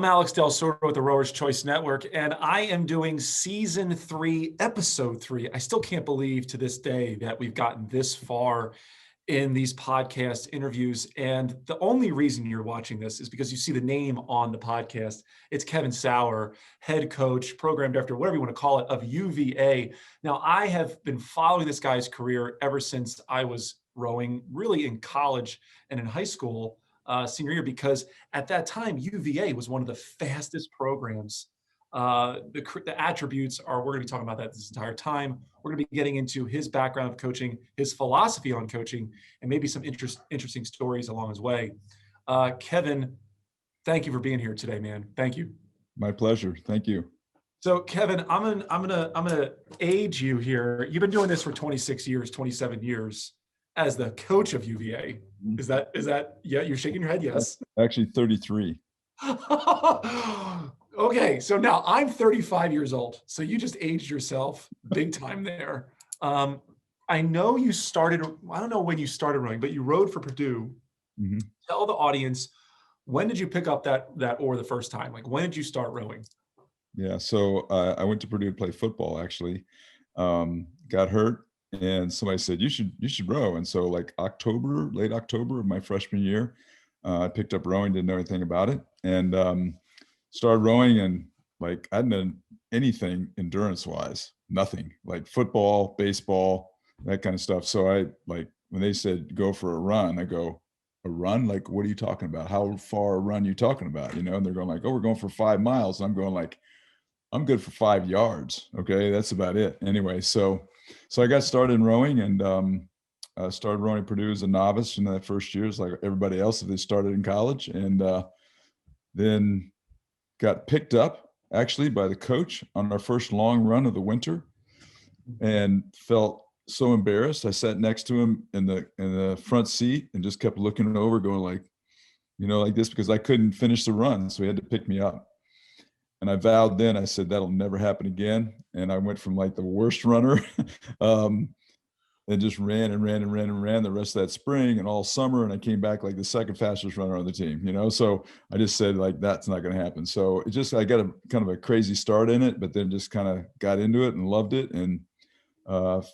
I'm Alex Del Sordo with the Rowers Choice Network, and I am doing season 3, episode 3. I still can't believe to this day that we've gotten this far in these podcast interviews. And the only reason you're watching this is because you see the name on the podcast. It's Kevin Sauer, head coach, program director, whatever you want to call it, of UVA. Now, I have been following this guy's career ever since I was rowing, really in college and in high school. Senior year, because at that time UVA was one of the fastest programs. The attributes are, we're going to be talking about that this entire time. We're going to be getting into his background of coaching, his philosophy on coaching, and maybe some interesting stories along his way. Kevin, thank you for being here today, man. Thank you. My pleasure. Thank you. So Kevin, I'm gonna age you here. You've been doing this for 26 years, 27 years as the coach of UVA. Is that, yeah, you're shaking your head? Yes. Actually 33. Okay. So now I'm 35 years old. So you just aged yourself big time there. I know you started, I don't know when you started rowing, but you rowed for Purdue. Mm-hmm. Tell the audience, when did you pick up that oar the first time? Like, when did you start rowing? Yeah. So I went to Purdue to play football, actually. Got hurt. And somebody said, you should row. And so like late October of my freshman year, I picked up rowing, didn't know anything about it, and started rowing. And like, I hadn't done anything endurance wise, nothing, like football, baseball, that kind of stuff. So I, like, when they said, go for a run, I go, a run? Like, what are you talking about? How far a run you talking about? You know, and they're going like, oh, we're going for 5 miles. And I'm going like, I'm good for 5 yards. Okay. That's about it. Anyway. So I got started in rowing, and I started rowing at Purdue as a novice in that first year, like everybody else if they started in college, and then got picked up actually by the coach on our first long run of the winter, and felt so embarrassed. I sat next to him in the front seat and just kept looking over, going like, you know, like this, because I couldn't finish the run, so he had to pick me up. And I vowed then, I said, that'll never happen again. And I went from like the worst runner and just ran the rest of that spring and all summer. And I came back like the second fastest runner on the team, you know? So I just said like, that's not going to happen. So it just, I got a kind of a crazy start in it, but then just kind of got into it and loved it, and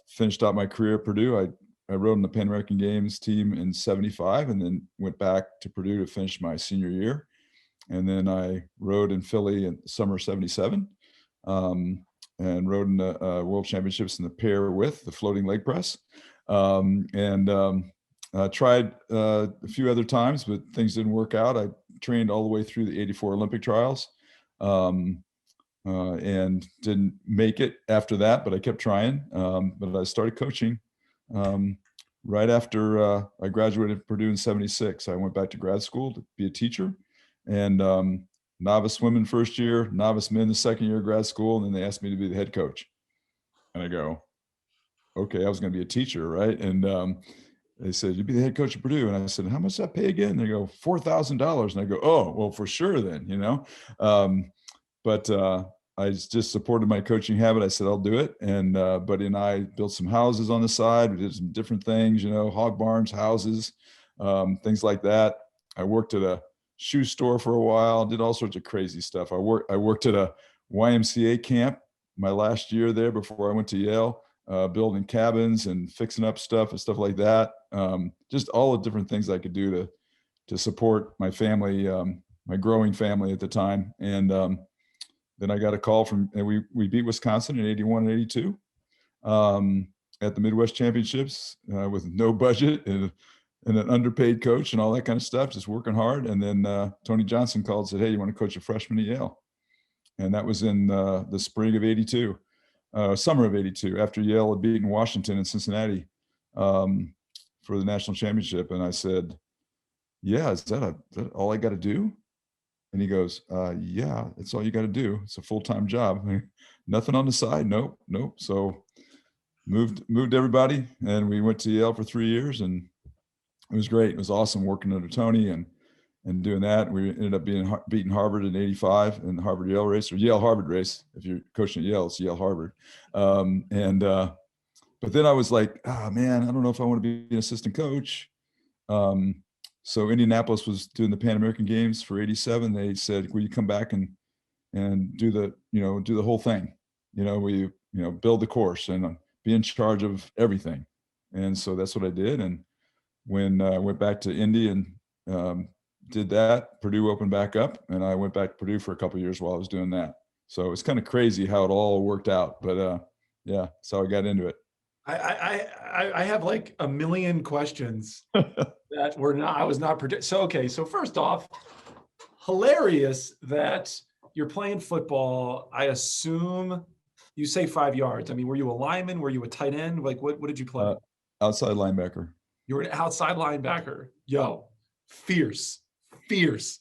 finished out my career at Purdue. I rowed in the Pan American Games team in 75, and then went back to Purdue to finish my senior year. And then I rowed in Philly in summer 77, and rowed in the World Championships in the pair with the floating leg press. Tried a few other times, but things didn't work out. I trained all the way through the 84 Olympic trials, and didn't make it after that, but I kept trying. But I started coaching right after I graduated from Purdue in 76. I went back to grad school to be a teacher. And novice women first year, novice men the second year of grad school, and then they asked me to be the head coach. And I go, okay, I was going to be a teacher, right? And they said, you'd be the head coach of Purdue. And I said, how much does that pay again? And they go, $4,000. And I go, oh, well, for sure then, you know. But I just supported my coaching habit. I said, I'll do it. And Buddy and I built some houses on the side. We did some different things, you know, hog barns, houses, things like that. I worked at a shoe store for a while, did all sorts of crazy stuff. I worked at a YMCA camp my last year there before I went to Yale, building cabins and fixing up stuff and stuff like that. Just all the different things I could do to support my family, my growing family at the time. And then I got a call and we beat Wisconsin in 81 and 82 at the Midwest Championships with no budget and an underpaid coach and all that kind of stuff, just working hard. And then Tony Johnson called and said, hey, you want to coach a freshman at Yale? And that was in the spring of 82, summer of 82, after Yale had beaten Washington and Cincinnati for the national championship. And I said, yeah, is that all I got to do? And he goes, yeah, it's all you got to do. It's a full-time job. Nothing on the side. Nope. So moved everybody, and we went to Yale for 3 years, and it was great. It was awesome working under Tony and doing that. We ended up beating Harvard in 85 in the Harvard-Yale race, or Yale-Harvard race. If you're coaching at Yale, it's Yale-Harvard. But then I was like, man, I don't know if I want to be an assistant coach. So Indianapolis was doing the Pan American Games for '87. They said, "Will you come back and do the whole thing? Will you build the course and be in charge of everything?" And so that's what I did. And when I went back to Indy and did that, Purdue opened back up, and I went back to Purdue for a couple of years while I was doing that. So it's kind of crazy how it all worked out, but yeah, that's how I got into it. I have like a million questions that I was not predicting. So, okay. So first off, hilarious that you're playing football. I assume you say 5 yards. I mean, were you a lineman? Were you a tight end? Like what did you play? Outside linebacker. You were an outside linebacker. Yo, fierce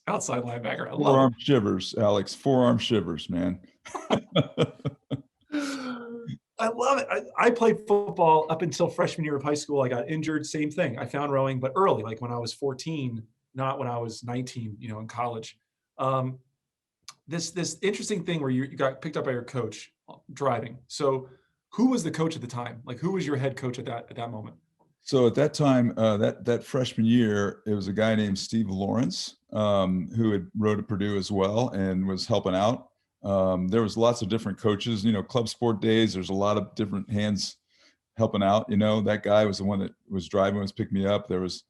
outside linebacker. I love Forearm shivers, Alex. Forearm shivers, man. I love it. I played football up until freshman year of high school. I got injured. Same thing. I found rowing, but early, like when I was 14, not when I was 19, in college. This interesting thing where you got picked up by your coach driving. So who was the coach at the time? Like who was your head coach at that moment? So at that time, that freshman year, it was a guy named Steve Lawrence, who had rowed at Purdue as well and was helping out. There was lots of different coaches, club sport days. There's a lot of different hands helping out. That guy was the one that was driving, was picking me up. There was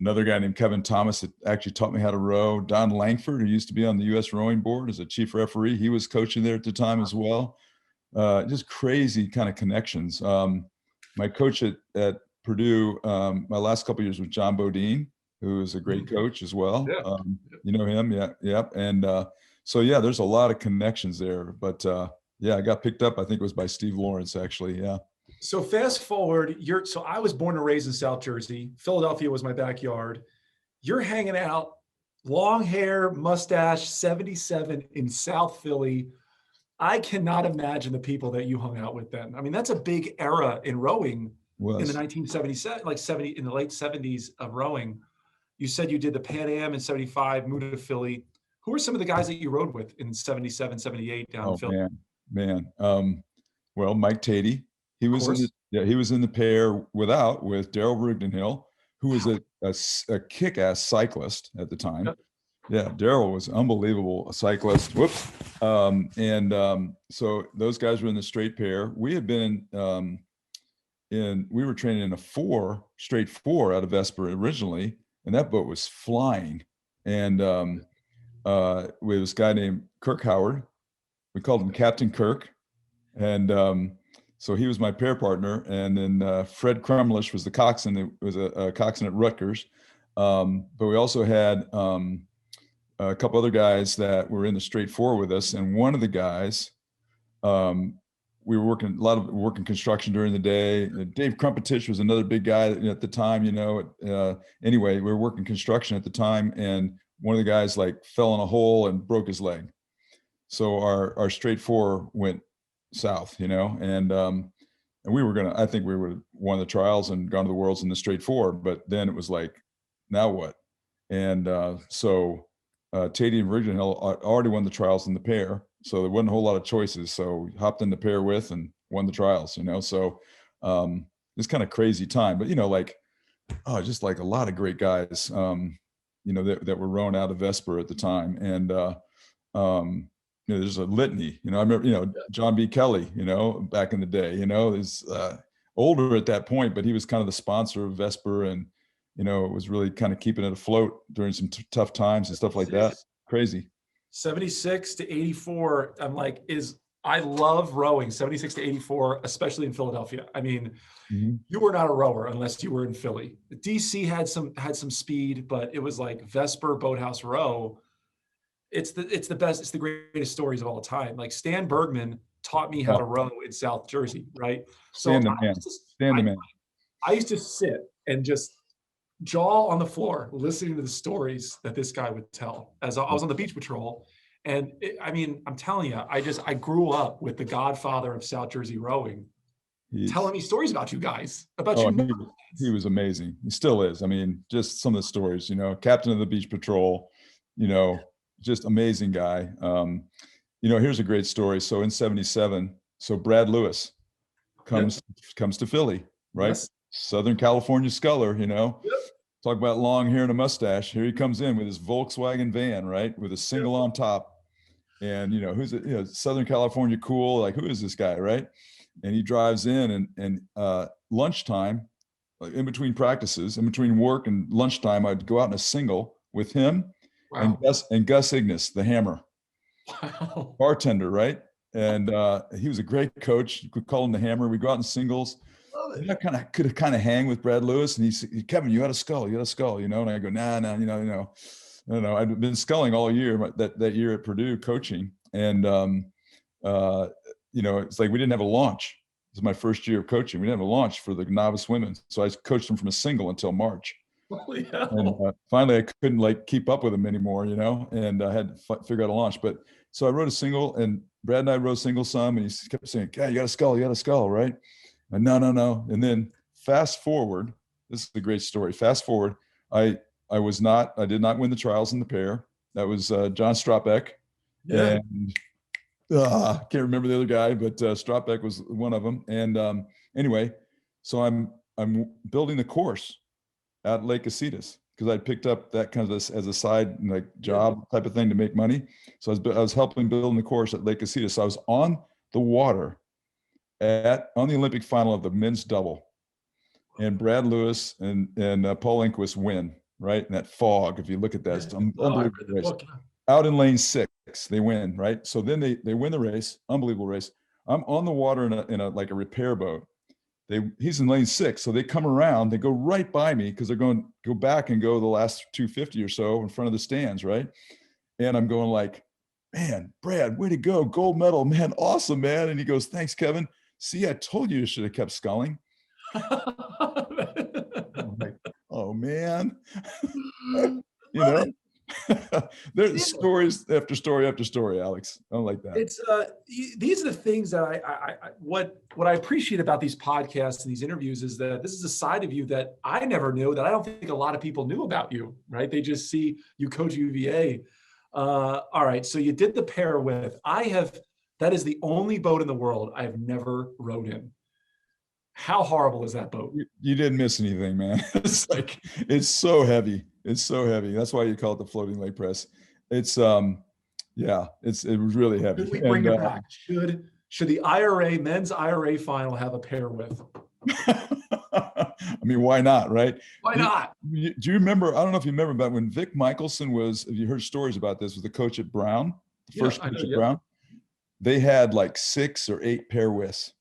another guy named Kevin Thomas that actually taught me how to row. Don Langford, who used to be on the U.S. rowing board as a chief referee, he was coaching there at the time as well. Just crazy kind of connections. My coach at Purdue, my last couple of years was John Bodine, who is a great coach as well. Yeah. You know him, yeah. And so yeah, there's a lot of connections there. But yeah, I got picked up. I think it was by Steve Lawrence, actually. Yeah. So fast forward, so I was born and raised in South Jersey. Philadelphia was my backyard. You're hanging out, long hair, mustache, 77 in South Philly. I cannot imagine the people that you hung out with then. I mean, that's a big era in rowing in the 1970s, like in the late 70s of rowing. You said you did the Pan Am in 75, moved to Philly. Who were some of the guys that you rowed with in 77, 78 down in Philly? Man. Well, Mike Tatey. He was in the pair with Daryl Rigdenhill, who was a kick-ass cyclist at the time. Yep. Yeah, Daryl was unbelievable, a cyclist. Whoops. So those guys were in the straight pair. We had been we were training in a straight four out of Vesper originally, and that boat was flying. And we had this guy named Kirk Howard. We called him Captain Kirk. And so he was my pair partner. And then Fred Crumlish was the coxswain. It was a coxswain at Rutgers. But we also had a couple other guys that were in the straight four with us. And one of the guys, we were working construction during the day. Dave Crumpetich was another big guy at the time, anyway, we were working construction at the time. And one of the guys fell in a hole and broke his leg. So our straight four went south, and I think we would have won the trials and gone to the worlds in the straight four, but then it was like, now what? And so Tatey and Rigdenhill already won the trials in the pair, so there wasn't a whole lot of choices. So hopped in the pair with and won the trials, so it's kind of crazy time, but just like a lot of great guys, that were rowing out of Vesper at the time. And there's a litany, I remember, John B. Kelly, back in the day, is older at that point, but he was kind of the sponsor of Vesper and, was really kind of keeping it afloat during some tough times and stuff like that. Crazy. 76 to 84. I love rowing 76 to 84, especially in Philadelphia. I mean, you were not a rower unless you were in Philly. DC had some speed, but it was like Vesper Boathouse Row. It's the best. It's the greatest stories of all time. Like Stan Bergman taught me how to row in South Jersey, right? So I used to sit and just jaw on the floor listening to the stories that this guy would tell as I was on the beach patrol. And I'm telling you, I grew up with the godfather of South Jersey rowing telling me stories about you guys, about you. He was amazing. He still is. Just some of the stories, captain of the beach patrol, just amazing guy. Here's a great story. So in 77, so Brad Lewis comes to Philly, right? Yes. Southern California sculler, Talk about long hair and a mustache. Here he comes in with his Volkswagen van, right? With a single on top. And, who's it? Southern California cool. Like, who is this guy, right? And he drives in and lunchtime, like in between practices, in between work and lunchtime, I'd go out in a single with him and Wow. Gus Ignis, the hammer. Wow. Bartender, right? And he was a great coach. We call him the hammer. We go out in singles. Love And it. I could have hang with Brad Lewis, and he said, Kevin, you got a skull, And I go, nah, no. I'd been sculling all year that year at Purdue coaching, and it's like we didn't have a launch. This is my first year of coaching. We didn't have a launch for the novice women, so I coached them from a single until March. Holy And hell. finally, I couldn't keep up with them anymore, and I had to figure out a launch. But so I wrote a single, and Brad and I wrote a single some, and he kept saying, "God, you got a skull, right?" And no. And then fast forward, this is a great story. Fast forward, I did not win the trials in the pair. That was John Stropbeck, Yeah. and can't remember the other guy, but Stropbeck was one of them. And anyway, so I'm building the course at Lake Casitas because I picked up that kind of as a side job type of thing to make money. So I was helping building the course at Lake Casitas. So I was on the water on the Olympic final of the men's double, and Brad Lewis and Paul Inquist win, right? In that fog, if you look at that, it's an unbelievable race. Out in lane 6, they win, right? So then they win the race, unbelievable race. I'm on the water in a repair boat. He's in lane 6, so they come around, they go right by me because they're going to go back and go the last 250 or so in front of the stands, right? And I'm going like, man, Brad, way to go, gold medal, man, awesome, man. And he goes, thanks, Kevin. See, I told you should have kept sculling. I'm like, oh man. There's stories after story after story, Alex. I don't like that. It's these are the things that what I appreciate about these podcasts and these interviews is that this is a side of you that I never knew, that I don't think a lot of people knew about you, right? They just see you coach UVA. All right, so you did the pair with. That is the only boat in the world I have never rowed in. How horrible is that boat? You didn't miss anything, man. It's so heavy. It's so heavy. That's why you call it the floating lake press. It's it was really heavy. Should we bring it back? Should the men's IRA final have a pair with? I mean, why not, right? Why not? Do you remember? I don't know if you remember, but when Vic Michelson have you heard stories about this? Was the coach at Brown, the first coach at Brown? They had like 6 or 8 pair withs.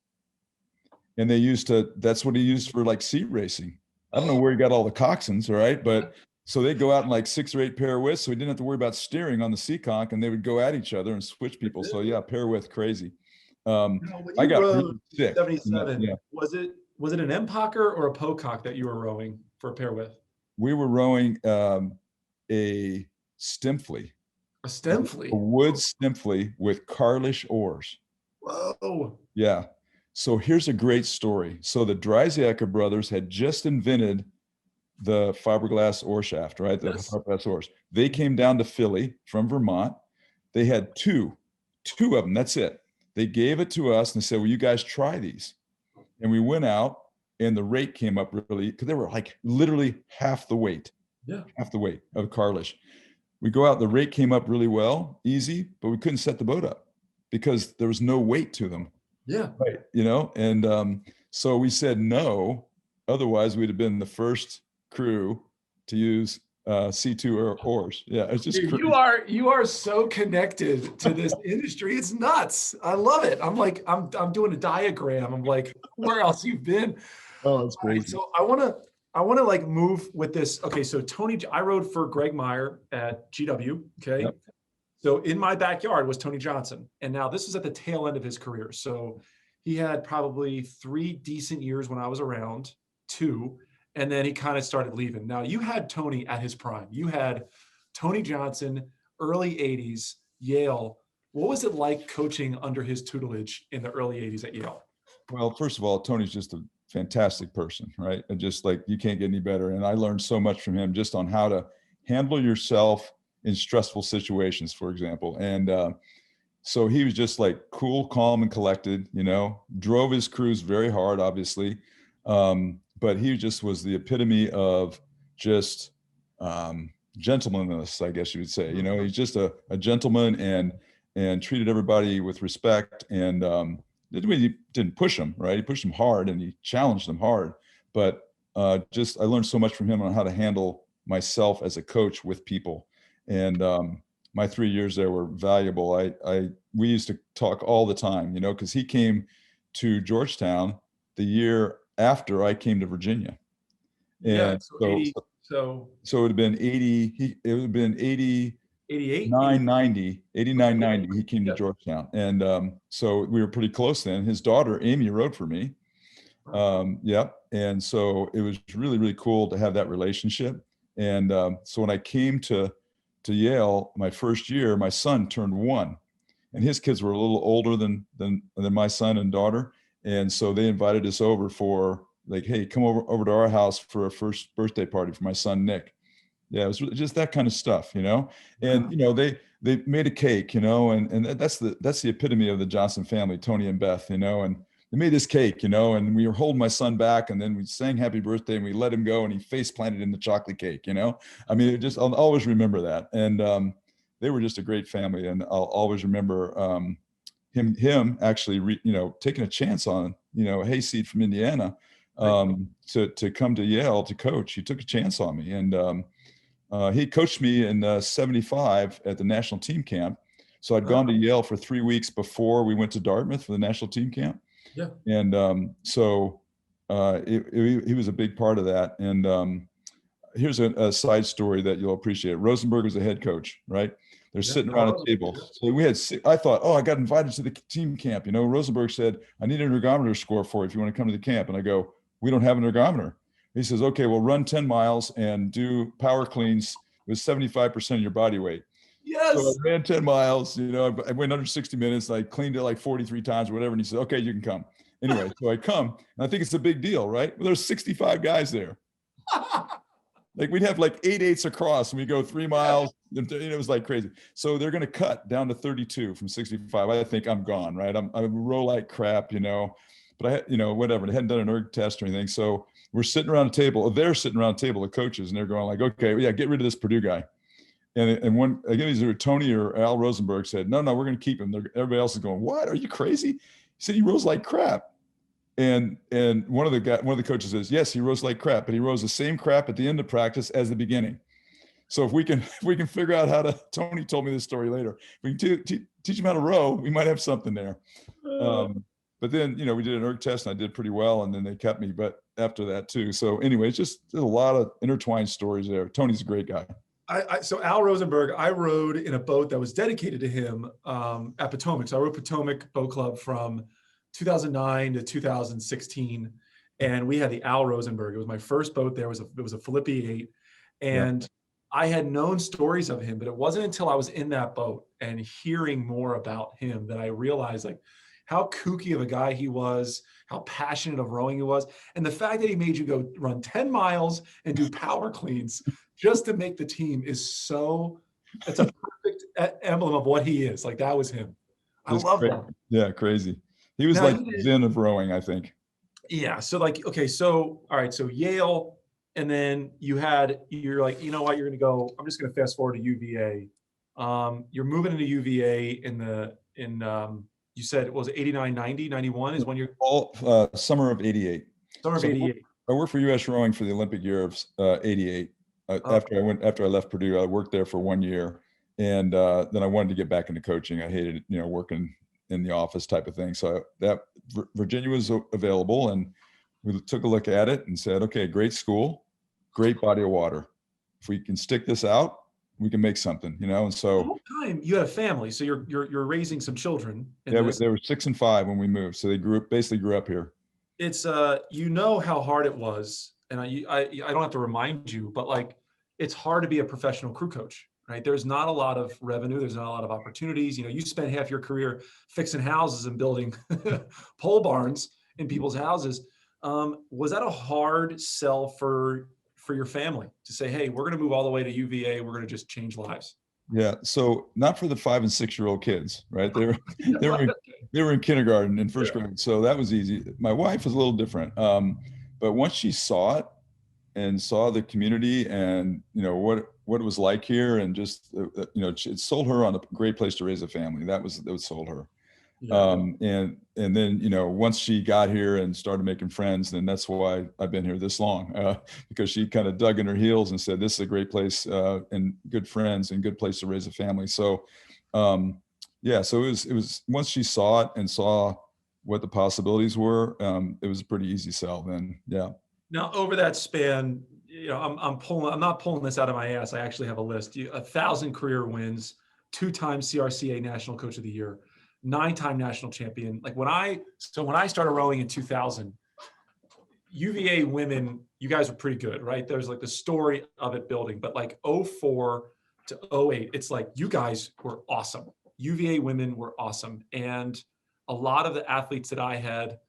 And that's what he used for seat racing. I don't know where he got all the coxswains, all right? But so they'd go out in 6 or 8 pair widths, so he didn't have to worry about steering on the Seaconk, and they would go at each other and switch people. So yeah, pair width, crazy. I got really sick. 77. Yeah. Was it an Empacher or a Pocock that you were rowing for a pair width? We were rowing a Stimfly. A Stimfly? A wood Stimfly with Carlish oars. Whoa. Yeah. So here's a great story. So the Dryziaca brothers had just invented the fiberglass oar shaft, right? The fiberglass oars. They came down to Philly from Vermont. They had two of them. That's it. They gave it to us and they said, well, you guys try these. And we went out and the rate came up really, because they were literally half the weight of Carlish. We go out, the rate came up really well, easy, but we couldn't set the boat up because there was no weight to them. Yeah. Right. And so we said no, otherwise we'd have been the first crew to use C2 oars. Yeah. It's just Dude, you are so connected to this industry. It's nuts. I love it. I'm I'm doing a diagram. I'm like, where else you've been? Oh, it's crazy. Right, so I want to move with this. Okay. So I rode for Greg Meyer at GW. Okay. Yep. So in my backyard was Tony Johnson. And now this is at the tail end of his career. So he had probably 3 decent years when I was around, 2, and then he kind of started leaving. Now you had Tony at his prime. You had Tony Johnson, early 80s, Yale. What was it like coaching under his tutelage in the early 80s at Yale? Well, first of all, Tony's just a fantastic person, right? And just you can't get any better. And I learned so much from him just on how to handle yourself in stressful situations, for example. And so he was just cool, calm, and collected, drove his crews very hard, obviously. But he just was the epitome of just gentlemanless, I guess you would say. He's just a gentleman and treated everybody with respect. And he didn't push them, right? He pushed them hard and he challenged them hard. But I learned so much from him on how to handle myself as a coach with people. And my 3 years there were valuable. We used to talk all the time, because he came to Georgetown the year after I came to Virginia. And so it would have been 80, it would have been 89, 90, he came to Georgetown. And so we were pretty close then. His daughter, Amy, rode for me. And so it was really, really cool to have that relationship. And so when I came to Yale, my first year, my son turned 1, and his kids were a little older than my son and daughter. And so they invited us over for like, hey, come over to our house for a first birthday party for my son, Nick. Yeah, it was just that kind of stuff, and, they made a cake, and that's the epitome of the Johnson family, Tony and Beth, and they made this cake, and we were holding my son back, and then we sang happy birthday and we let him go and he face planted in the chocolate cake, I mean, I'll always remember that. And they were just a great family. And I'll always remember him actually, taking a chance on, a hayseed from Indiana to come to Yale to coach. He took a chance on me. And he coached me in 75 at the national team camp. So I'd gone to Yale for 3 weeks before we went to Dartmouth for the national team camp. Yeah. And so he was a big part of that. And here's a side story that you'll appreciate. Rosenberg was the head coach, right? They're sitting around a table. So I thought, I got invited to the team camp. Rosenberg said, I need an ergometer score for you if you want to come to the camp. And I go, we don't have an ergometer. He says, okay, well, run 10 miles and do power cleans with 75% of your body weight. Yes. So I ran 10 miles, I went under 60 minutes. I cleaned it like 43 times or whatever. And he said, okay, you can come. Anyway, so I come, and I think it's a big deal, right? Well, there's 65 guys there. Like we'd have like 8/8 across and we go 3 miles. It was like crazy. So they're going to cut down to 32 from 65. I think I'm gone, right? I row like crap, but I had, whatever. I hadn't done an erg test or anything. So we're sitting around a table. They're sitting around a table, the coaches, and they're going like, okay, yeah, get rid of this Purdue guy. And one, again, either Tony or Al Rosenberg said, no, we're going to keep him. Everybody else is going, what? Are you crazy? He said he rows like crap. And one of the coaches says, yes, he rows like crap, but he rows the same crap at the end of practice as the beginning. So if we can figure out how to, Tony told me this story later, we can teach him how to row, we might have something there. But then, we did an erg test and I did pretty well, and then they kept me, but after that too. So anyway, there's a lot of intertwined stories there. Tony's a great guy. So Al Rosenberg, I rode in a boat that was dedicated to him at Potomac. So I rode Potomac Boat Club from 2009 to 2016, and we had the Al Rosenberg. It was my first boat there. It was a Philippi 8, and I had known stories of him, but it wasn't until I was in that boat and hearing more about him that I realized like how kooky of a guy he was, how passionate of rowing he was, and the fact that he made you go run 10 miles and do power cleans just to make the team it's a perfect emblem of what he is. Like that was him. I love that. Yeah, crazy. He was like the Zen of rowing, I think. Yeah. So like, okay, so all right, so Yale, and then you're like, you know what, you're gonna go, I'm just gonna fast forward to UVA. You're moving into UVA you said it was 89, 90, 91 is when you're summer of 88. Summer of 88. I worked for US Rowing for the Olympic year of 88. After I left Purdue, I worked there for 1 year, and then I wanted to get back into coaching. I hated, working in the office type of thing. So that Virginia was available, and we took a look at it and said, okay, great school, great body of water. If we can stick this out, we can make something, and so the whole time you had a family, so you're raising some children. They were 6 and 5 when we moved. So they basically grew up here. It's how hard it was. And I don't have to remind you, but like, it's hard to be a professional crew coach, right? There's not a lot of revenue. There's not a lot of opportunities. You spend half your career fixing houses and building pole barns in people's houses. Was that a hard sell for your family to say, hey, we're going to move all the way to UVA. We're going to just change lives? Yeah. So not for the 5 and 6 year old kids, right? They were in kindergarten and first grade. So that was easy. My wife was a little different. But once she saw it, and saw the community and, what it was like here, and just, it sold her on a great place to raise a family. That sold her. Yeah. And then, once she got here and started making friends, then that's why I've been here this long, because she kind of dug in her heels and said, this is a great place, and good friends and good place to raise a family. So, so it was once she saw it and saw what the possibilities were, it was a pretty easy sell then. Yeah. Now, over that span, I'm not pulling this out of my ass. I actually have a list. 1,000 career wins, 2-time CRCA National Coach of the Year, 9-time national champion. Like when I started rowing in 2000, UVA women, you guys were pretty good, right? There's like the story of it building, but like 04 to 08, it's like you guys were awesome. UVA women were awesome. And a lot of the athletes that I had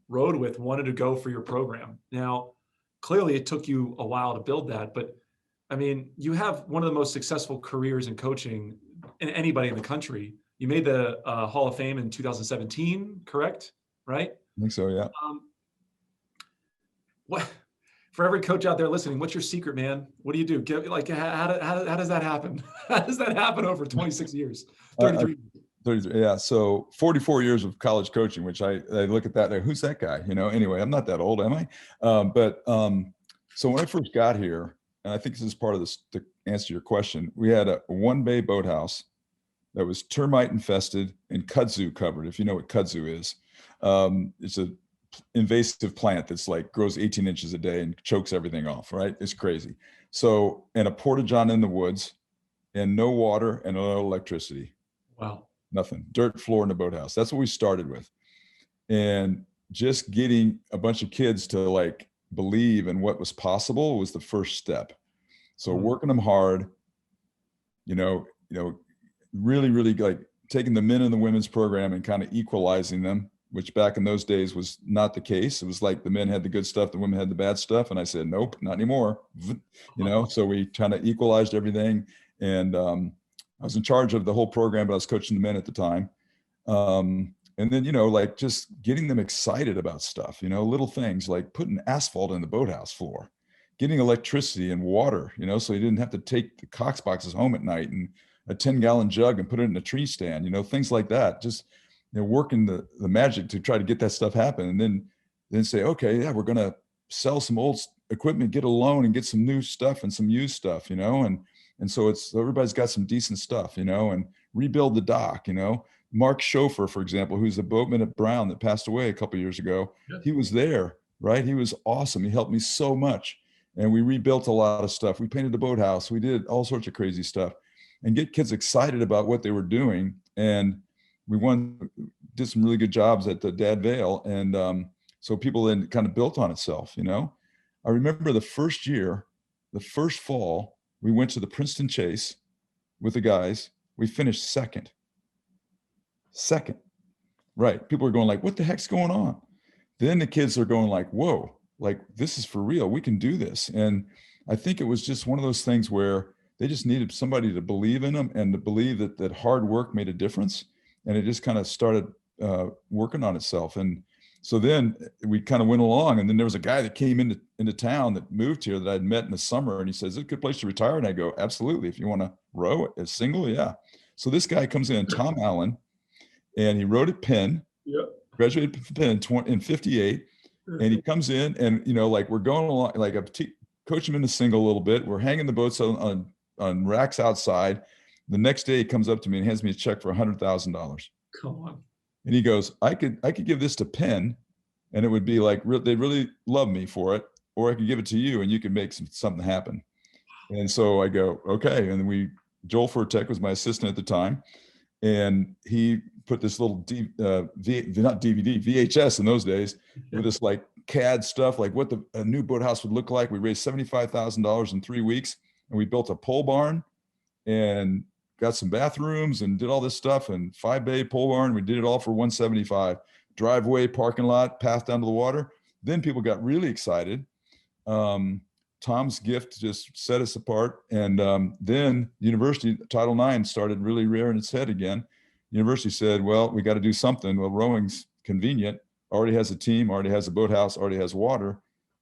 rode with wanted to go for your program. Now, clearly it took you a while to build that, but I mean, you have one of the most successful careers in coaching in anybody in the country. You made the Hall of Fame in 2017, correct? Right? I think so, yeah. What for every coach out there listening? What's your secret, man? What do you do? How does that happen? How does that happen over 26 years? 33. 33, yeah. So 44 years of college coaching, which I look at that, like, who's that guy? Anyway, I'm not that old, am I? So when I first got here, and I think this is part of this to answer your question, we had a one-bay boathouse that was termite infested and kudzu covered. If you know what kudzu is, it's a invasive plant that's like grows 18 inches a day and chokes everything off, right? It's crazy. So, and a porta-john in the woods, and no water and no electricity. Wow. Nothing. Dirt floor in the boathouse. That's what we started with. And just getting a bunch of kids to like believe in what was possible was the first step. So working them hard, really, really like taking the men and the women's program and kind of equalizing them, which back in those days was not the case. It was like the men had the good stuff, the women had the bad stuff. And I said, nope, not anymore. So we kind of equalized everything. And I was in charge of the whole program, but I was coaching the men at the time. And then, like just getting them excited about stuff, little things like putting asphalt in the boathouse floor, getting electricity and water, so you didn't have to take the Cox boxes home at night and a 10-gallon jug and put it in a tree stand, things like that. Just, working the magic to try to get that stuff happen. And then say, okay, yeah, we're going to sell some old equipment, get a loan and get some new stuff and some used stuff, and so everybody's got some decent stuff, and rebuild the dock, Mark Schofer, for example, who's the boatman at Brown that passed away a couple of years ago. Yeah. He was there, right? He was awesome. He helped me so much. And we rebuilt a lot of stuff. We painted the boathouse. We did all sorts of crazy stuff and get kids excited about what they were doing. And we did some really good jobs at the Dad Vale. And so people then kind of built on itself, I remember the first fall, we went to the Princeton Chase with the guys. We finished second. Right. People are going like, what the heck's going on? Then the kids are going like, whoa, like this is for real. We can do this. And I think it was just one of those things where they just needed somebody to believe in them and to believe that hard work made a difference. And it just kind of started working on itself. And so then we kind of went along, and then there was a guy that came into town that moved here that I'd met in the summer, and he says, "It's a good place to retire." And I go, "Absolutely. If you want to row as single, yeah." So this guy comes in, Tom Allen, and he rowed at Penn, graduated from Penn in 58. And he comes in and, like we're going along, like I coach him in the single a little bit. We're hanging the boats on racks outside. The next day he comes up to me and hands me a check for $100,000. Come on. And he goes, I could give this to Penn and it would be like, they'd really love me for it. Or I could give it to you and you could make something happen. And so I go, okay. And then Joel Furtek was my assistant at the time. And he put this little VHS in those days with this like CAD stuff, like what a new boathouse would look like. We raised $75,000 in 3 weeks, and we built a pole barn and got some bathrooms and did all this stuff, and 5-bay pole barn. We did it all for $175. Driveway, parking lot, path down to the water. Then people got really excited. Tom's gift just set us apart. And then university, Title IX started really rearing its head again. University said, well, we got to do something. Well, rowing's convenient, already has a team, already has a boathouse, already has water.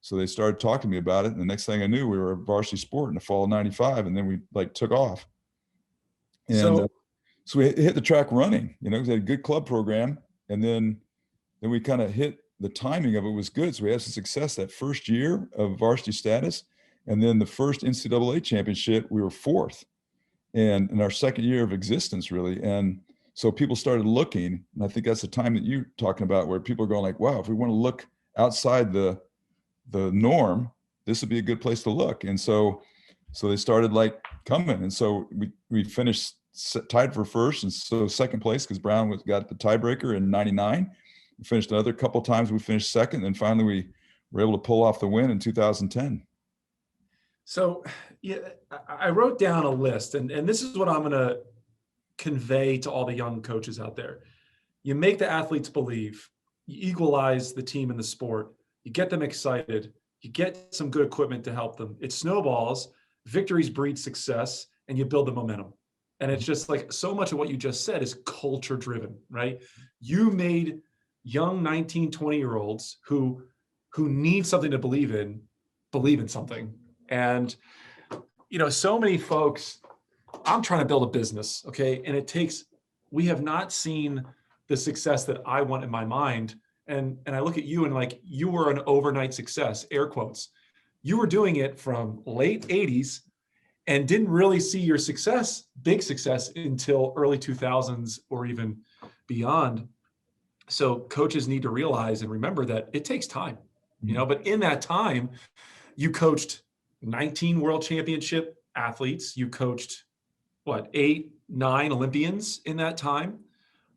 So they started talking to me about it. And the next thing I knew, we were a varsity sport in the fall of 95. And then we like took off. And So, so we hit the track running, you know, we had a good club program. And then we kind of hit the timing of it was good. So we had some success that first year of varsity status. And then the first NCAA championship, we were fourth. And in our second year of existence, really. And so people started looking, and I think that's the time that you're talking about, where people are going like, wow, if we want to look outside the norm, this would be a good place to look. And so they started like coming. And so we finished tied for first, and so second place, because Brown got the tiebreaker in 99. We finished another couple times, we finished second, and finally we were able to pull off the win in 2010. So yeah, I wrote down a list, and this is what I'm going to convey to all the young coaches out there. You make the athletes believe, you equalize the team in the sport, you get them excited, you get some good equipment to help them. It snowballs, victories breed success, and you build the momentum. And it's just like so much of what you just said is culture driven, right? You made young 19, 20-year-olds who need something to believe in something. And, you know, so many folks, I'm trying to build a business, okay? And we have not seen the success that I want in my mind. And I look at you and like, you were an overnight success, air quotes. You were doing it from late 80s and didn't really see your success, big success, until early 2000s or even beyond. So coaches need to realize and remember that it takes time, you know, but in that time, you coached 19 world championship athletes. You coached, 8, 9 Olympians in that time.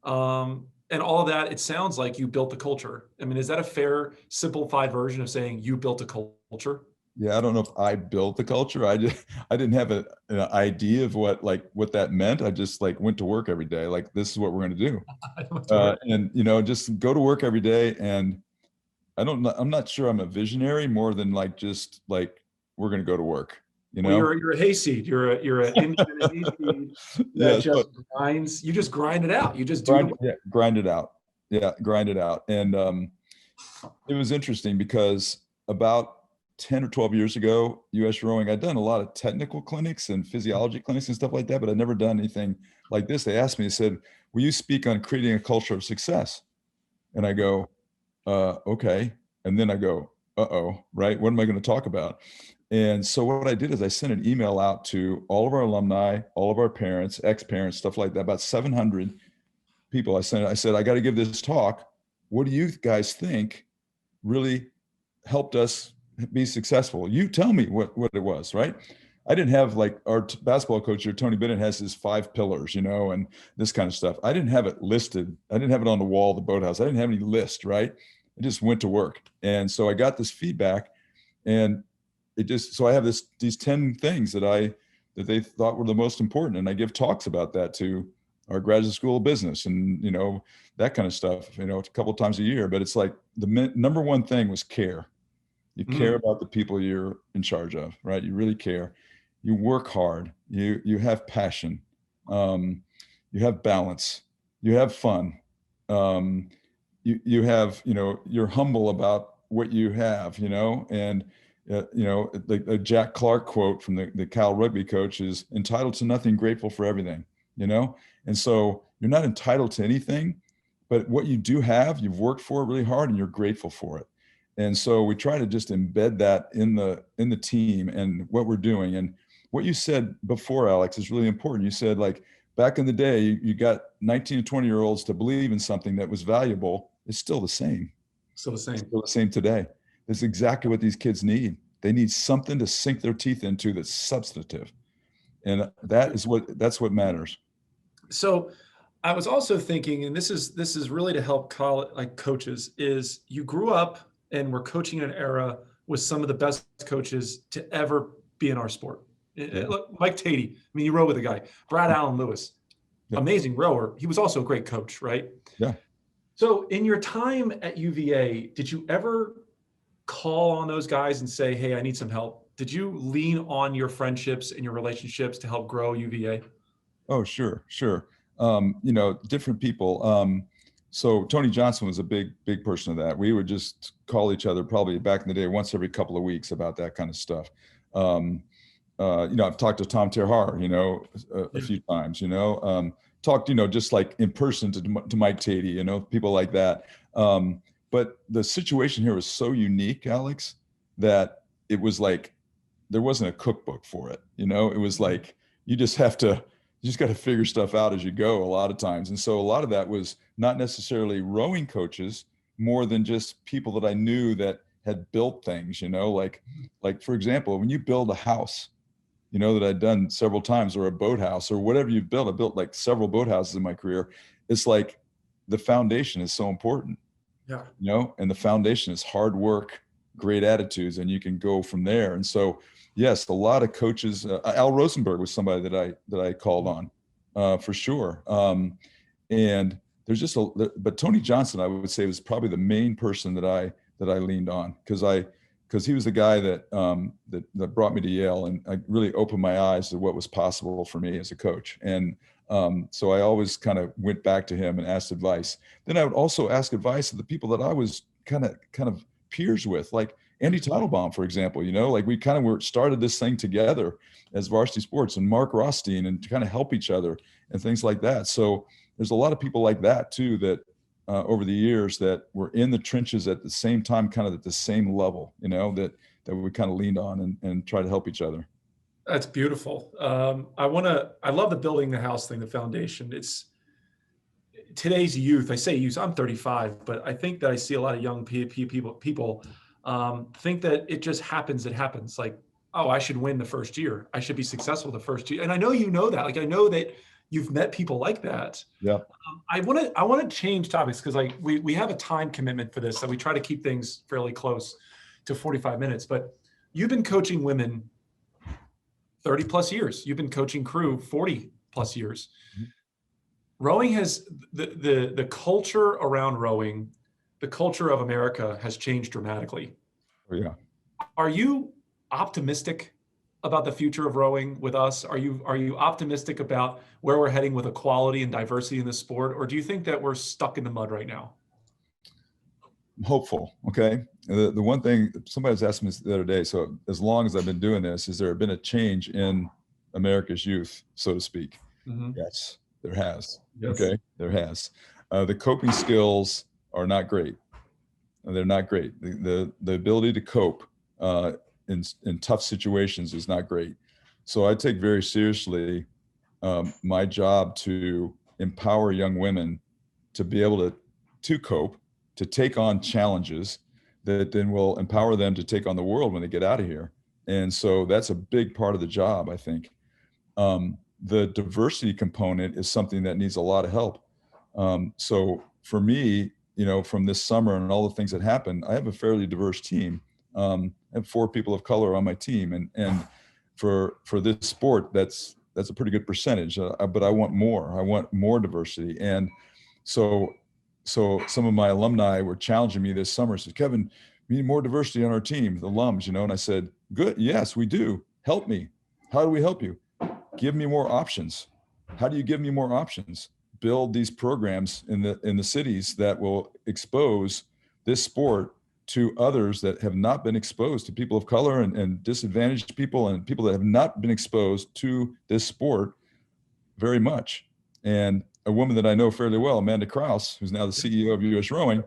And all of that, it sounds like you built the culture. I mean, is that a fair, simplified version of saying you built a culture? Yeah, I don't know if I built the culture. I didn't have an idea of what that meant. I just like went to work every day. Like, this is what we're going to do. And, you know, just go to work every day. And I'm not sure I'm a visionary more than like, just like, we're going to go to work, you know? Well, you're a hayseed. You're an independent hayseed that just grinds. You just grind it out. You just do grind it out. Yeah, grind it out. And it was interesting because about 10 or 12 years ago, US Rowing, I'd done a lot of technical clinics and physiology clinics and stuff like that, but I'd never done anything like this. They asked me, they said, will you speak on creating a culture of success? And I go, okay. And then I go, uh-oh, right? What am I going to talk about? And so what I did is I sent an email out to all of our alumni, all of our parents, ex-parents, stuff like that, about 700 people. I said, I got to give this talk. What do you guys think really helped us be successful? You tell me what it was, right? I didn't have like our basketball coach here, Tony Bennett, has his 5 pillars, you know, and this kind of stuff. I didn't have it listed. I didn't have it on the wall of the boathouse. I didn't have any list, right? I just went to work. And so I got this feedback, and so I have these 10 things that they thought were the most important. And I give talks about that to our graduate school of business and, you know, that kind of stuff, you know, a couple of times a year. But it's like the number one thing was care. You care about the people you're in charge of, right? You really care. You work hard. You have passion. You have balance. You have fun. You have, you know, you're humble about what you have, you know, and you know, the Jack Clark quote from the Cal rugby coach is entitled to nothing, grateful for everything, you know? And so you're not entitled to anything, but what you do have, you've worked for it really hard and you're grateful for it. And so we try to just embed that in the team and what we're doing. And what you said before, Alex, is really important. You said, like, back in the day, you got 19 to 20-year-olds to believe in something that was valuable. It's still the same. Still the same. Still the same today. That's exactly what these kids need. They need something to sink their teeth into that's substantive. And that's what matters. So I was also thinking, and this is really to help coaches, is you grew up and were coaching in an era with some of the best coaches to ever be in our sport. Yeah. Look, Mike Tatey, I mean, you row with a guy. Brad Allen Lewis, amazing rower. He was also a great coach, right? Yeah. So in your time at UVA, did you ever call on those guys and say, hey, I need some help? Did you lean on your friendships and your relationships to help grow UVA? Oh, sure. You know, different people. So Tony Johnson was a big person of that. We would just call each other probably back in the day once every couple of weeks about that kind of stuff. I've talked to Tom Terhar, a few times, talked, just like in person to Mike Tatey, people like that. But the situation here was so unique, Alex, that it was like, there wasn't a cookbook for it. It was like, you just got to figure stuff out as you go a lot of times. And so a lot of that was not necessarily rowing coaches, more than just people that I knew that had built things, like for example, when you build a house, that I'd done several times, or a boathouse or whatever you build. I built like several boathouses in my career. It's like the foundation is so important, and the foundation is hard work, great attitudes, and you can go from there. And so, yes, a lot of coaches, Al Rosenberg was somebody that I called on for sure. And there's just but Tony Johnson, I would say, was probably the main person that I leaned on, because he was the guy that brought me to Yale, and I really opened my eyes to what was possible for me as a coach. And so I always kind of went back to him and asked advice. Then I would also ask advice of the people that I was kind of peers with, like Andy Teitelbaum, for example. Like we kind of started this thing together as Varsity Sports, and Mark Rothstein, and to kind of help each other and things like that. So there's a lot of people like that too, that over the years that were in the trenches at the same time, kind of at the same level, that we kind of leaned on and try to help each other. That's beautiful. I love the building the house thing, the foundation. It's today's youth. I say youth, I'm 35, but I think that I see a lot of young people think that it just happens. It happens like, oh, I should win the first year. I should be successful the first year. And I know that, like, I know that you've met people like that. Yeah. I want to change topics, because like we have a time commitment for this, so we try to keep things fairly close to 45 minutes. But you've been coaching women 30 plus years. You've been coaching crew 40 plus years. Mm-hmm. Rowing has the culture around rowing, the culture of America has changed dramatically. Oh, yeah. Are you optimistic about the future of rowing with us? Are you optimistic about where we're heading with equality and diversity in the sport? Or do you think that we're stuck in the mud right now? I'm hopeful. Okay. The one thing somebody was asking me the other day, so as long as I've been doing this, has there been a change in America's youth, so to speak? Mm-hmm. Yes, there has. Yes. Okay. There has. The coping skills are not great. They're not great. The ability to cope in tough situations is not great. So I take very seriously my job to empower young women to be able to cope, to take on challenges that then will empower them to take on the world when they get out of here. And so that's a big part of the job, I think. The diversity component is something that needs a lot of help. So for me, from this summer and all the things that happened, I have a fairly diverse team. I have 4 people of color on my team, and for this sport, that's a pretty good percentage. But I want more. I want more diversity, and so some of my alumni were challenging me this summer. Said, Kevin, we need more diversity on our team, the alums, and I said, good, yes, we do. Help me. How do we help you? Give me more options. How do you give me more options? Build these programs in the cities that will expose this sport to others that have not been exposed, to people of color and disadvantaged people and people that have not been exposed to this sport very much. And a woman that I know fairly well, Amanda Krause, who's now the CEO of U.S. Rowing,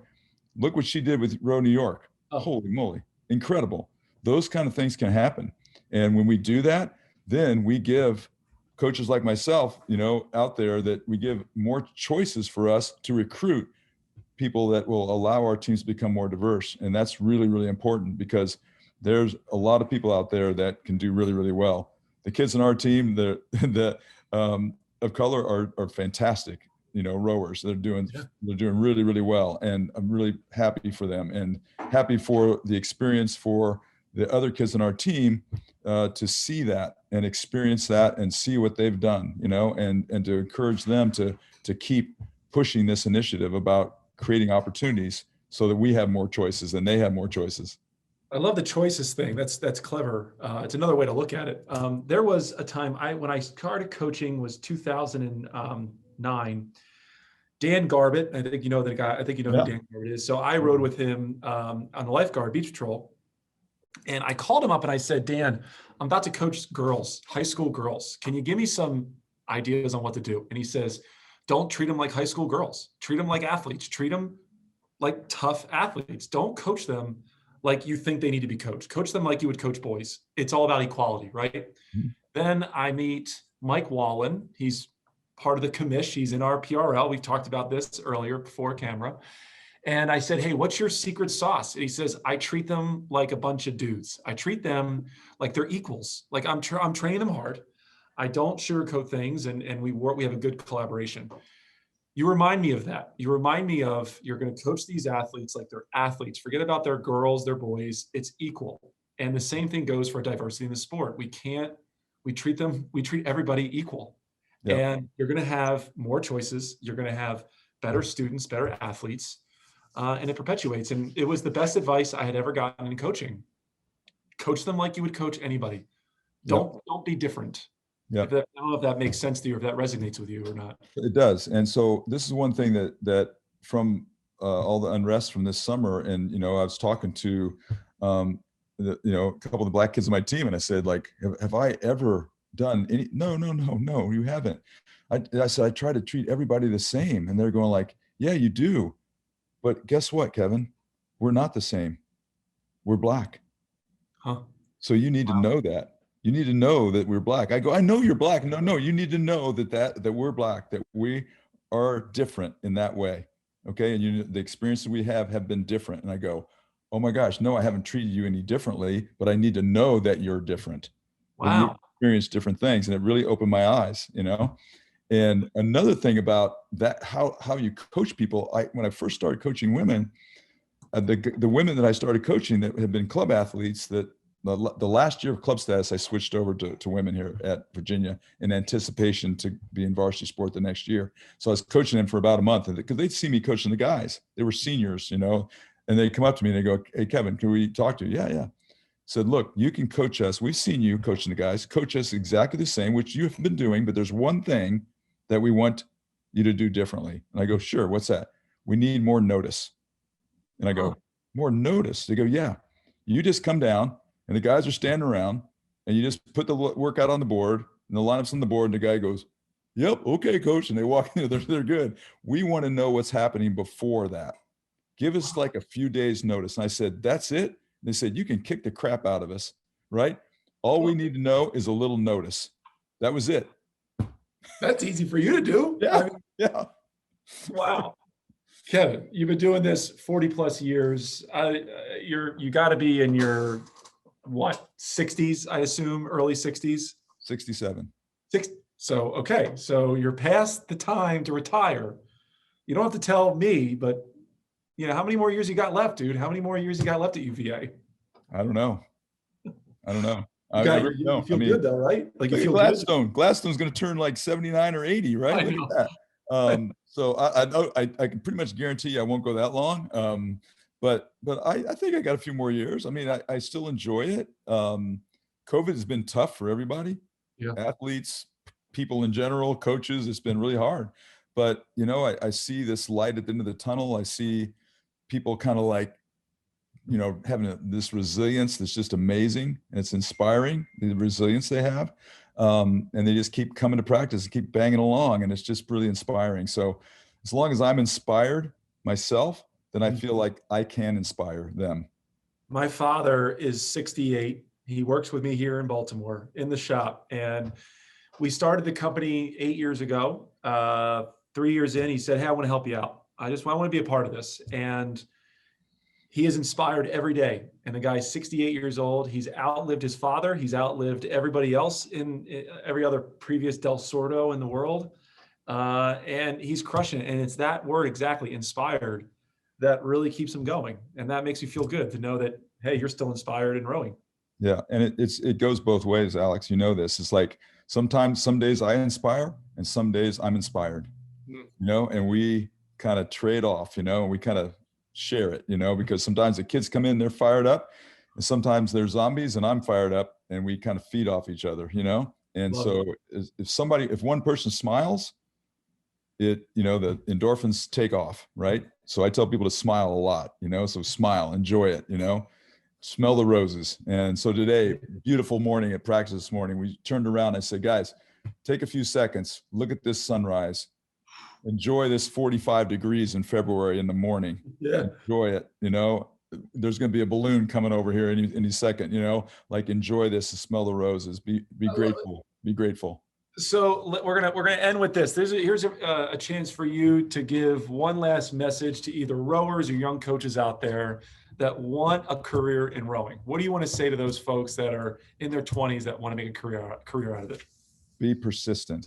look what she did with Row New York. Oh. Holy moly, incredible. Those kind of things can happen. And when we do that, then we give coaches like myself, out there, that we give more choices for us to recruit people that will allow our teams to become more diverse. And that's really, really important, because there's a lot of people out there that can do really, really well. The kids in our team, of color are fantastic, rowers. They're doing really, really well. And I'm really happy for them, and happy for the experience for the other kids in our team to see that and experience that and see what they've done, and to encourage them to keep pushing this initiative about creating opportunities so that we have more choices and they have more choices. I love the choices thing. That's clever. It's another way to look at it. There was a time when I started coaching was 2009. Dan Garbett. I think you know the guy. I think you know who Yeah. Dan Garbett is. So I rode with him on the lifeguard beach patrol, and I called him up and I said, Dan, I'm about to coach girls, high school girls. Can you give me some ideas on what to do? And he says, don't treat them like high school girls. Treat them like athletes. Treat them like tough athletes. Don't coach them like you think they need to be coached. Coach them like you would coach boys. It's all about equality, right? Mhm. Then I meet Mike Wallen. He's part of the commish. He's in our PRL. We've talked about this earlier before camera. And I said, hey, what's your secret sauce? And he says, I treat them like a bunch of dudes. I treat them like they're equals. Like I'm training them hard. I don't sugarcoat things, and we have a good collaboration. You remind me of that. You remind me of, you're going to coach these athletes like they're athletes. Forget about their girls, their boys. It's equal. And the same thing goes for diversity in the sport. We treat everybody equal. Yep. And you're going to have more choices. You're going to have better students, better athletes, and it perpetuates. And it was the best advice I had ever gotten in coaching. Coach them like you would coach anybody. Don't be different. Yeah. I don't know if that makes sense to you, or if that resonates with you or not. It does. And so this is one thing that from all the unrest from this summer, and, I was talking to, a couple of the black kids on my team, and I said, like, have I ever done any? No, you haven't. I said, I try to treat everybody the same. And they're going like, yeah, you do. But guess what, Kevin? We're not the same. We're black. Huh? So you need to know that. You need to know that we're black. I go, I know you're black. No, you need to know that we're black, that we are different in that way. Okay. And the experiences we have been different. And I go, oh my gosh, no, I haven't treated you any differently, but I need to know that you're different. Wow. And you experience different things. And it really opened my eyes, And another thing about that, how you coach people, when I first started coaching women, the women that I started coaching that had been club athletes, that the last year of club status, I switched over to women here at Virginia in anticipation to be in varsity sport the next year. So I was coaching them for about a month, because they'd see me coaching the guys. They were seniors, and they'd come up to me and they go, hey, Kevin, can we talk to you? Yeah. Said, look, you can coach us. We've seen you coaching the guys. Coach us exactly the same, which you have been doing, but there's one thing that we want you to do differently. And I go, sure, what's that? We need more notice. And I go, more notice? They go, yeah. You just come down, and the guys are standing around, and you just put the workout on the board, and the lineup's on the board, and the guy goes, yep, okay, coach. And they walk in, they're good. We want to know what's happening before that. Give us like a few days notice. And I said, that's it? And they said, you can kick the crap out of us, right? All we need to know is a little notice. That was it. That's easy for you to do. Yeah. Yeah. Wow. Kevin, you've been doing this 40 plus years. You got to be in your 60s, I assume, early 60s. 67. So you're past the time to retire. You don't have to tell me, but how many more years you got left, dude? How many more years you got left at UVA? I don't know. You feel good though, right? Like you feel Gladstone. Good? Gladstone's going to turn like 79 or 80, right? Look at that. So I know I can pretty much guarantee you I won't go that long. But I think I got a few more years. I mean, I still enjoy it. COVID has been tough for everybody. Yeah. Athletes, people in general, coaches. It's been really hard. But I see this light at the end of the tunnel. I see people kind of like, having this resilience that's just amazing, and it's inspiring, the resilience they have. And they just keep coming to practice and keep banging along, and it's just really inspiring. So as long as I'm inspired myself, then I feel like I can inspire them. My father is 68. He works with me here in Baltimore in the shop, and we started the company 8 years ago. 3 years in, he said, hey, I want to help you out. I want to be a part of this. And he is inspired every day. And the guy's 68 years old. He's outlived his father. He's outlived everybody else in every other previous Del Sordo in the world. And he's crushing it. And it's that word exactly, inspired, that really keeps him going. And that makes you feel good to know that, hey, you're still inspired and rowing. Yeah. And it goes both ways, Alex. You know this. It's like some days I inspire and some days I'm inspired, and we kind of trade off, and we kind of share it, because sometimes the kids come in, they're fired up, and sometimes they're zombies and I'm fired up, and we kind of feed off each other, and love so it. If one person smiles, the endorphins take off, right? So I tell people to smile a lot, so smile, enjoy it, smell the roses. And so today, beautiful morning at practice this morning, we turned around. I said, guys, take a few seconds, look at this sunrise, enjoy this 45 degrees in February in the morning. Yeah. Enjoy it. There's going to be a balloon coming over here any second, like enjoy this and smell the roses, be grateful, be grateful. So we're gonna end with this. Here's a chance for you to give one last message to either rowers or young coaches out there that want a career in rowing. What do you want to say to those folks that are in their 20s that want to make a career out of it? Be persistent.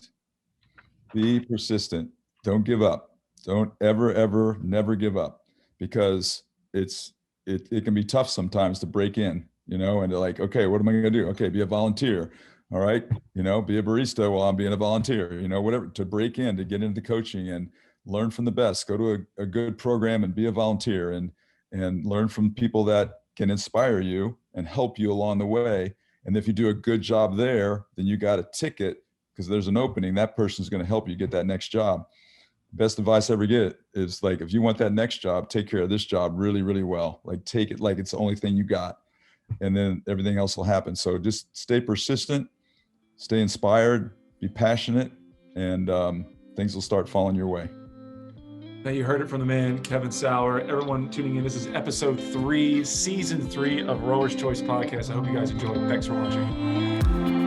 Be persistent. Don't give up. Don't ever, never give up, because it can be tough sometimes to break in, and they're like, okay, what am I going to do? Okay, be a volunteer. All right. Be a barista while I'm being a volunteer, whatever, to break in, to get into coaching and learn from the best, go to a good program and be a volunteer and learn from people that can inspire you and help you along the way. And if you do a good job there, then you got a ticket, because there's an opening. That person's going to help you get that next job. Best advice I ever get is, like, if you want that next job, take care of this job really, really well. Like, take it like it's the only thing you got, and then everything else will happen. So just stay persistent, stay inspired, be passionate, and things will start falling your way. Now you heard it from the man, Kevin Sauer. Everyone tuning in, this is episode 3, season 3 of Rower's Choice Podcast. I hope you guys enjoyed. Thanks for watching.